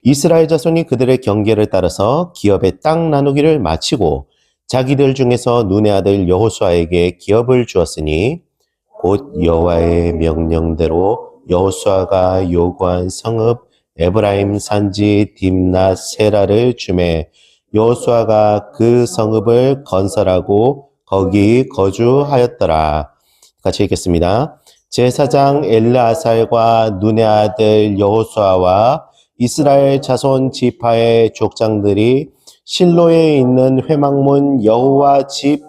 이스라엘 자손이 그들의 경계를 따라서 기업의 땅 나누기를 마치고 자기들 중에서 눈의 아들 여호수아에게 기업을 주었으니 곧 여호와의 명령대로 여호수아가 요구한 성읍 에브라임 산지 딥낫 세라를 주매 여호수아가 그 성읍을 건설하고 거기 거주하였더라. 같이 읽겠습니다. 제사장 엘르아살과 눈의 아들 여호수아와 이스라엘 자손 지파의 족장들이 실로에 있는 회막문 여호와 집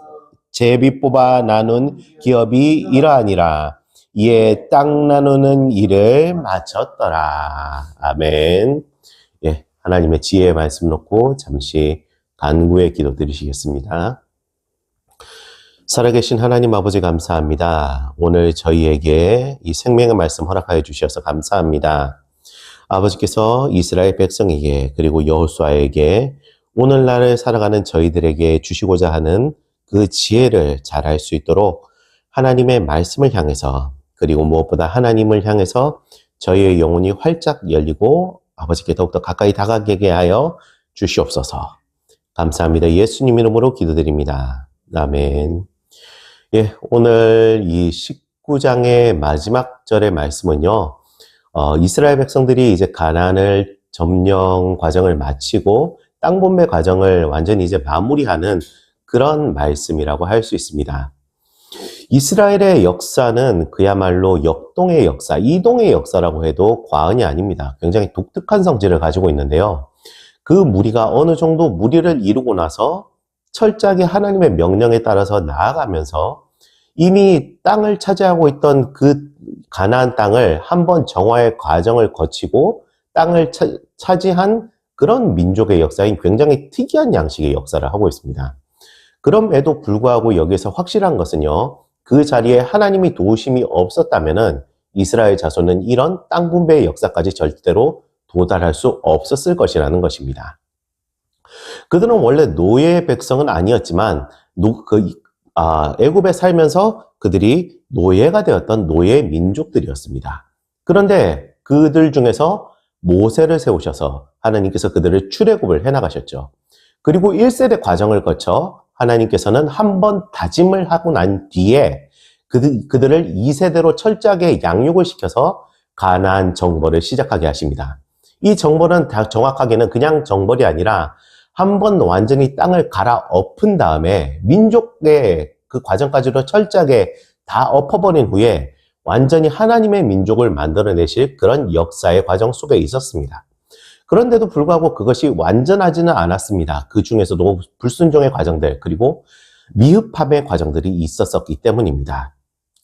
제비 뽑아 나눈 기업이 이러하니라. 이에 땅 나누는 일을 마쳤더라. 아멘. 예, 하나님의 지혜의 말씀 놓고 잠시 간구의 기도 드리시겠습니다. 살아계신 하나님 아버지 감사합니다. 오늘 저희에게 이 생명의 말씀 허락하여 주셔서 감사합니다. 아버지께서 이스라엘 백성에게 그리고 여호수아에게 오늘날을 살아가는 저희들에게 주시고자 하는 그 지혜를 잘 알 수 있도록 하나님의 말씀을 향해서 그리고 무엇보다 하나님을 향해서 저희의 영혼이 활짝 열리고 아버지께 더욱더 가까이 다가가게 하여 주시옵소서. 감사합니다. 예수님 이름으로 기도드립니다. 아멘. 예, 오늘 이 19장의 마지막 절의 말씀은요. 이스라엘 백성들이 이제 가나안을 점령 과정을 마치고 땅 분배 과정을 완전히 이제 마무리하는 그런 말씀이라고 할 수 있습니다. 이스라엘의 역사는 그야말로 역동의 역사, 이동의 역사라고 해도 과언이 아닙니다. 굉장히 독특한 성질을 가지고 있는데요. 그 무리가 어느 정도 무리를 이루고 나서 철저하게 하나님의 명령에 따라서 나아가면서 이미 땅을 차지하고 있던 그 가나안 땅을 한번 정화의 과정을 거치고 땅을 차지한 그런 민족의 역사인 굉장히 특이한 양식의 역사를 하고 있습니다. 그럼에도 불구하고 여기서 확실한 것은요, 그 자리에 하나님이 도우심이 없었다면은 이스라엘 자손은 이런 땅 분배의 역사까지 절대로 도달할 수 없었을 것이라는 것입니다. 그들은 원래 노예 백성은 아니었지만 애굽에 살면서 그들이 노예가 되었던 노예 민족들이었습니다. 그런데 그들 중에서 모세를 세우셔서 하나님께서 그들을 출애굽을 해나가셨죠. 그리고 1세대 과정을 거쳐 하나님께서는 한 번 다짐을 하고 난 뒤에 그들을 2세대로 철저하게 양육을 시켜서 가나안 정벌을 시작하게 하십니다. 이 정벌은 정확하게는 그냥 정벌이 아니라 한 번 완전히 땅을 갈아엎은 다음에 민족의 그 과정까지도 철저하게 다 엎어버린 후에 완전히 하나님의 민족을 만들어내실 그런 역사의 과정 속에 있었습니다. 그런데도 불구하고 그것이 완전하지는 않았습니다. 그 중에서도 불순종의 과정들 그리고 미흡함의 과정들이 있었기 때문입니다.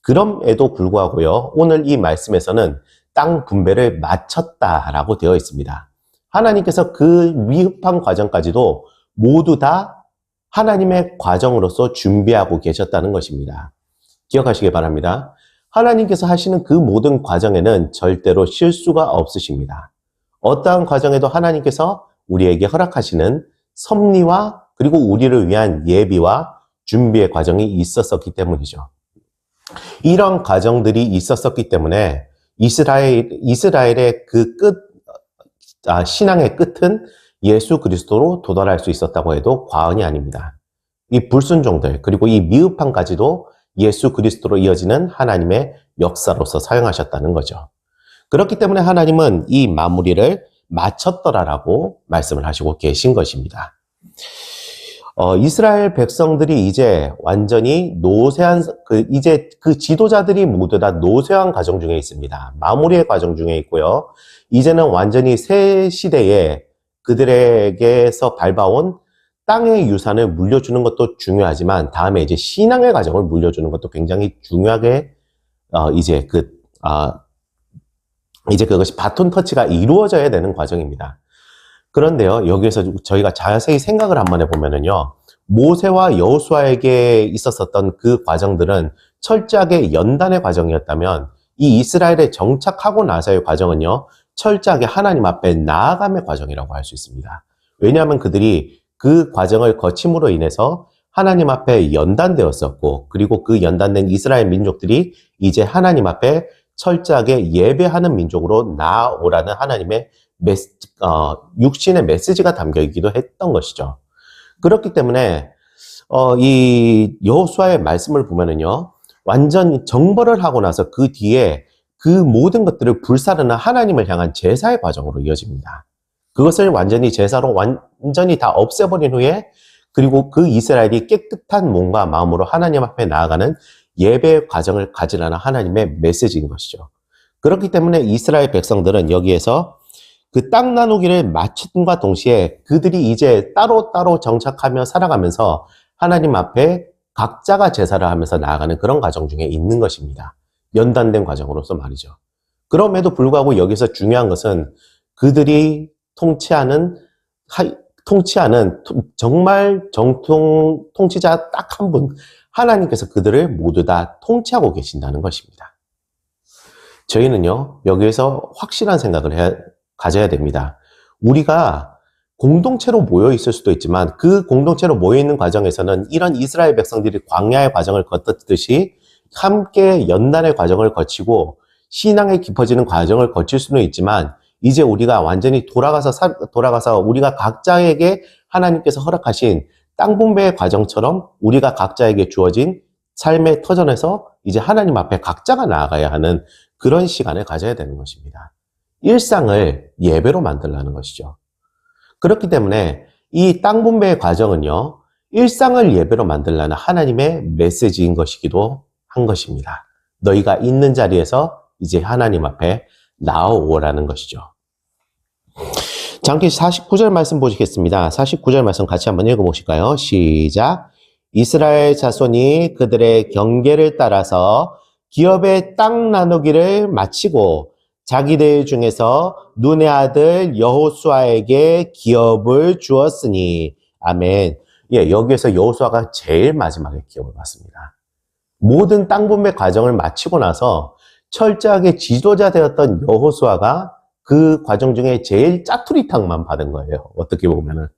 그럼에도 불구하고요, 오늘 이 말씀에서는 땅 분배를 마쳤다라고 되어 있습니다. 하나님께서 그 미흡한 과정까지도 모두 다 하나님의 과정으로서 준비하고 계셨다는 것입니다. 기억하시기 바랍니다. 하나님께서 하시는 그 모든 과정에는 절대로 실수가 없으십니다. 어떠한 과정에도 하나님께서 우리에게 허락하시는 섭리와 그리고 우리를 위한 예비와 준비의 과정이 있었기 때문이죠. 이런 과정들이 있었기 때문에 이스라엘의 그 신앙의 끝은 예수 그리스도로 도달할 수 있었다고 해도 과언이 아닙니다. 이 불순종들 그리고 이 미흡함까지도 예수 그리스도로 이어지는 하나님의 역사로서 사용하셨다는 거죠. 그렇기 때문에 하나님은 이 마무리를 마쳤더라라고 말씀을 하시고 계신 것입니다. 이스라엘 백성들이 이제 완전히 노쇠한, 이제 그 지도자들이 모두 다 노쇠한 과정 중에 있습니다. 마무리의 과정 중에 있고요. 이제는 완전히 새 시대에 그들에게서 밟아온 땅의 유산을 물려주는 것도 중요하지만 다음에 이제 신앙의 과정을 물려주는 것도 굉장히 중요하게 이제 그것이 바톤 터치가 이루어져야 되는 과정입니다. 그런데요, 여기에서 저희가 자세히 생각을 한번 해보면은요, 모세와 여호수아에게 있었던 그 과정들은 철저하게 연단의 과정이었다면 이 이스라엘에 정착하고 나서의 과정은요, 철저하게 하나님 앞에 나아감의 과정이라고 할 수 있습니다. 왜냐하면 그들이 그 과정을 거침으로 인해서 하나님 앞에 연단되었었고, 그리고 그 연단된 이스라엘 민족들이 이제 하나님 앞에 철저하게 예배하는 민족으로 나아오라는 하나님의 육신의 메시지가 담겨 있기도 했던 것이죠. 그렇기 때문에 이 여호수아의 말씀을 보면은요, 완전히 정벌을 하고 나서 그 뒤에 그 모든 것들을 불사르는 하나님을 향한 제사의 과정으로 이어집니다. 그것을 완전히 제사로 완전히 다 없애버린 후에, 그리고 그 이스라엘이 깨끗한 몸과 마음으로 하나님 앞에 나아가는 예배의 과정을 가지라는 하나님의 메시지인 것이죠. 그렇기 때문에 이스라엘 백성들은 여기에서 그 땅 나누기를 마침과 동시에 그들이 이제 따로따로 정착하며 살아가면서 하나님 앞에 각자가 제사를 하면서 나아가는 그런 과정 중에 있는 것입니다. 연단된 과정으로서 말이죠. 그럼에도 불구하고 여기서 중요한 것은 그들이 통치하는 정말 정통 통치자 딱 한 분, 하나님께서 그들을 모두 다 통치하고 계신다는 것입니다. 저희는요, 여기에서 확실한 생각을 가져야 됩니다. 우리가 공동체로 모여 있을 수도 있지만 그 공동체로 모여 있는 과정에서는 이런 이스라엘 백성들이 광야의 과정을 거쳤듯이 함께 연단의 과정을 거치고 신앙에 깊어지는 과정을 거칠 수는 있지만, 이제 우리가 완전히 돌아가서 우리가 각자에게 하나님께서 허락하신 땅 분배의 과정처럼 우리가 각자에게 주어진 삶의 터전에서 이제 하나님 앞에 각자가 나아가야 하는 그런 시간을 가져야 되는 것입니다. 일상을 예배로 만들라는 것이죠. 그렇기 때문에 이 땅 분배의 과정은요, 일상을 예배로 만들라는 하나님의 메시지인 것이기도 한 것입니다. 너희가 있는 자리에서 이제 하나님 앞에 나오라는 것이죠. 잠시 49절 말씀 보시겠습니다. 49절 말씀 같이 한번 읽어보실까요? 시작. 이스라엘 자손이 그들의 경계를 따라서 기업의 땅 나누기를 마치고 자기들 중에서 눈의 아들 여호수아에게 기업을 주었으니. 아멘. 예, 여기에서 여호수아가 제일 마지막에 기업을 받습니다. 모든 땅 분배 과정을 마치고 나서 철저하게 지도자 되었던 여호수아가 그 과정 중에 제일 짜투리탕만 받은 거예요. 어떻게 보면은.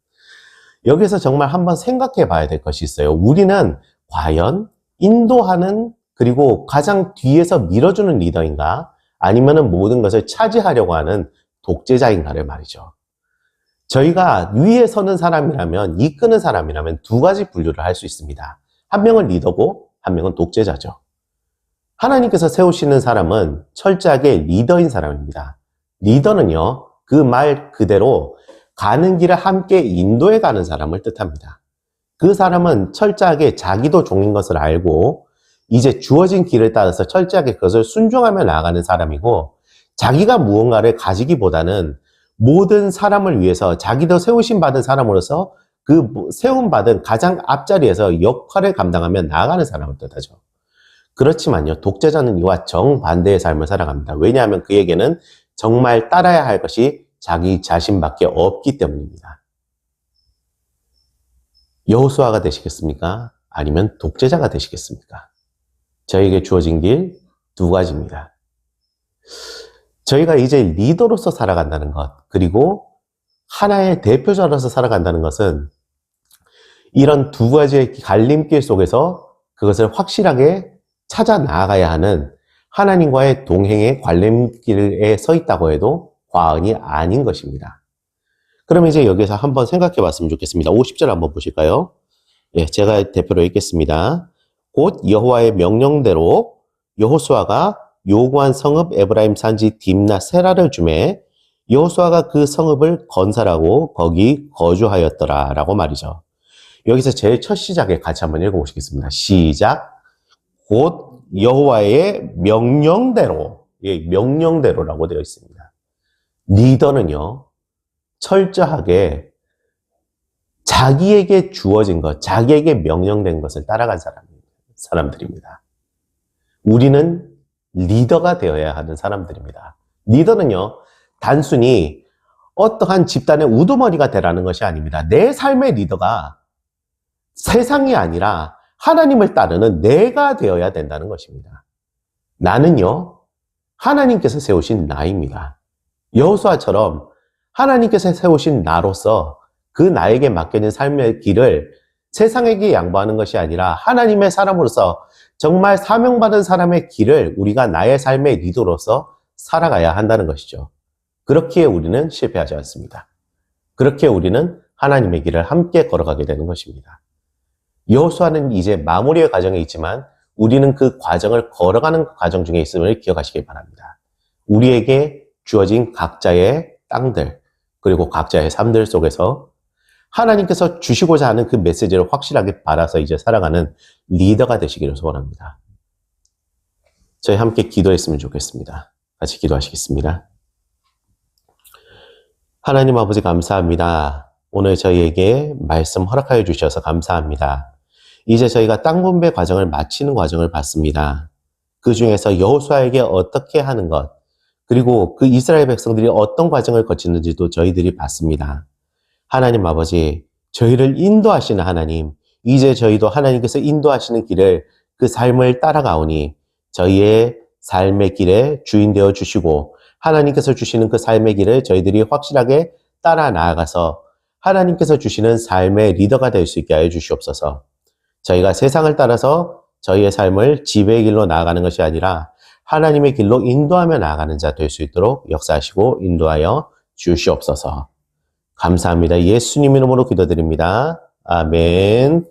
여기서 정말 한번 생각해 봐야 될 것이 있어요. 우리는 과연 인도하는, 그리고 가장 뒤에서 밀어주는 리더인가? 아니면은 모든 것을 차지하려고 하는 독재자인가를 말이죠. 저희가 위에 서는 사람이라면, 이끄는 사람이라면 두 가지 분류를 할 수 있습니다. 한 명은 리더고 한 명은 독재자죠. 하나님께서 세우시는 사람은 철저하게 리더인 사람입니다. 리더는요, 그 말 그대로 가는 길을 함께 인도해 가는 사람을 뜻합니다. 그 사람은 철저하게 자기도 종인 것을 알고 이제 주어진 길을 따라서 철저하게 그것을 순종하며 나아가는 사람이고, 자기가 무언가를 가지기보다는 모든 사람을 위해서 자기도 세우심 받은 사람으로서 그 세움 받은 가장 앞자리에서 역할을 감당하며 나아가는 사람을 뜻하죠. 그렇지만요, 독재자는 이와 정반대의 삶을 살아갑니다. 왜냐하면 그에게는 정말 따라야 할 것이 자기 자신밖에 없기 때문입니다. 여호수아가 되시겠습니까? 아니면 독재자가 되시겠습니까? 저에게 주어진 길 두 가지입니다. 저희가 이제 리더로서 살아간다는 것, 그리고 하나의 대표자로서 살아간다는 것은 이런 두 가지의 갈림길 속에서 그것을 확실하게 찾아 나아가야 하는 하나님과의 동행의 갈림길에 서 있다고 해도 과언이 아닌 것입니다. 그럼 이제 여기서 한번 생각해 봤으면 좋겠습니다. 50절 한번 보실까요? 예, 제가 대표로 읽겠습니다. 곧 여호와의 명령대로 여호수아가 요구한 성읍 에브라임 산지 딥나 세라를 주매 여호수아가 그 성읍을 건설하고 거기 거주하였더라 라고 말이죠. 여기서 제일 첫 시작에 같이 한번 읽어보시겠습니다. 시작. 곧 여호와의 명령대로, 예, 명령대로라고 되어 있습니다. 리더는요, 철저하게 자기에게 주어진 것, 자기에게 명령된 것을 따라간 사람들입니다. 우리는 리더가 되어야 하는 사람들입니다. 리더는요, 단순히 어떠한 집단의 우두머리가 되라는 것이 아닙니다. 내 삶의 리더가 세상이 아니라 하나님을 따르는 내가 되어야 된다는 것입니다. 나는요, 하나님께서 세우신 나입니다. 여호수아처럼 하나님께서 세우신 나로서 그 나에게 맡겨진 삶의 길을 세상에게 양보하는 것이 아니라 하나님의 사람으로서 정말 사명받은 사람의 길을 우리가 나의 삶의 리더로서 살아가야 한다는 것이죠. 그렇기에 우리는 실패하지 않습니다. 그렇기에 우리는 하나님의 길을 함께 걸어가게 되는 것입니다. 여호수아는 이제 마무리의 과정에 있지만 우리는 그 과정을 걸어가는 과정 중에 있음을 기억하시기 바랍니다. 우리에게 주어진 각자의 땅들, 그리고 각자의 삶들 속에서 하나님께서 주시고자 하는 그 메시지를 확실하게 받아서 이제 살아가는 리더가 되시기를 소원합니다. 저희 함께 기도했으면 좋겠습니다. 같이 기도하시겠습니다. 하나님 아버지 감사합니다. 오늘 저희에게 말씀 허락하여 주셔서 감사합니다. 이제 저희가 땅 분배 과정을 마치는 과정을 봤습니다. 그 중에서 여호수아에게 어떻게 하는 것, 그리고 그 이스라엘 백성들이 어떤 과정을 거치는지도 저희들이 봤습니다. 하나님 아버지, 저희를 인도하시는 하나님, 이제 저희도 하나님께서 인도하시는 길을 그 삶을 따라가오니 저희의 삶의 길에 주인 되어 주시고 하나님께서 주시는 그 삶의 길을 저희들이 확실하게 따라 나아가서 하나님께서 주시는 삶의 리더가 될 수 있게 하여 주시옵소서. 저희가 세상을 따라서 저희의 삶을 지배의 길로 나아가는 것이 아니라 하나님의 길로 인도하며 나아가는 자 될 수 있도록 역사하시고 인도하여 주시옵소서. 감사합니다. 예수님 이름으로 기도드립니다. 아멘.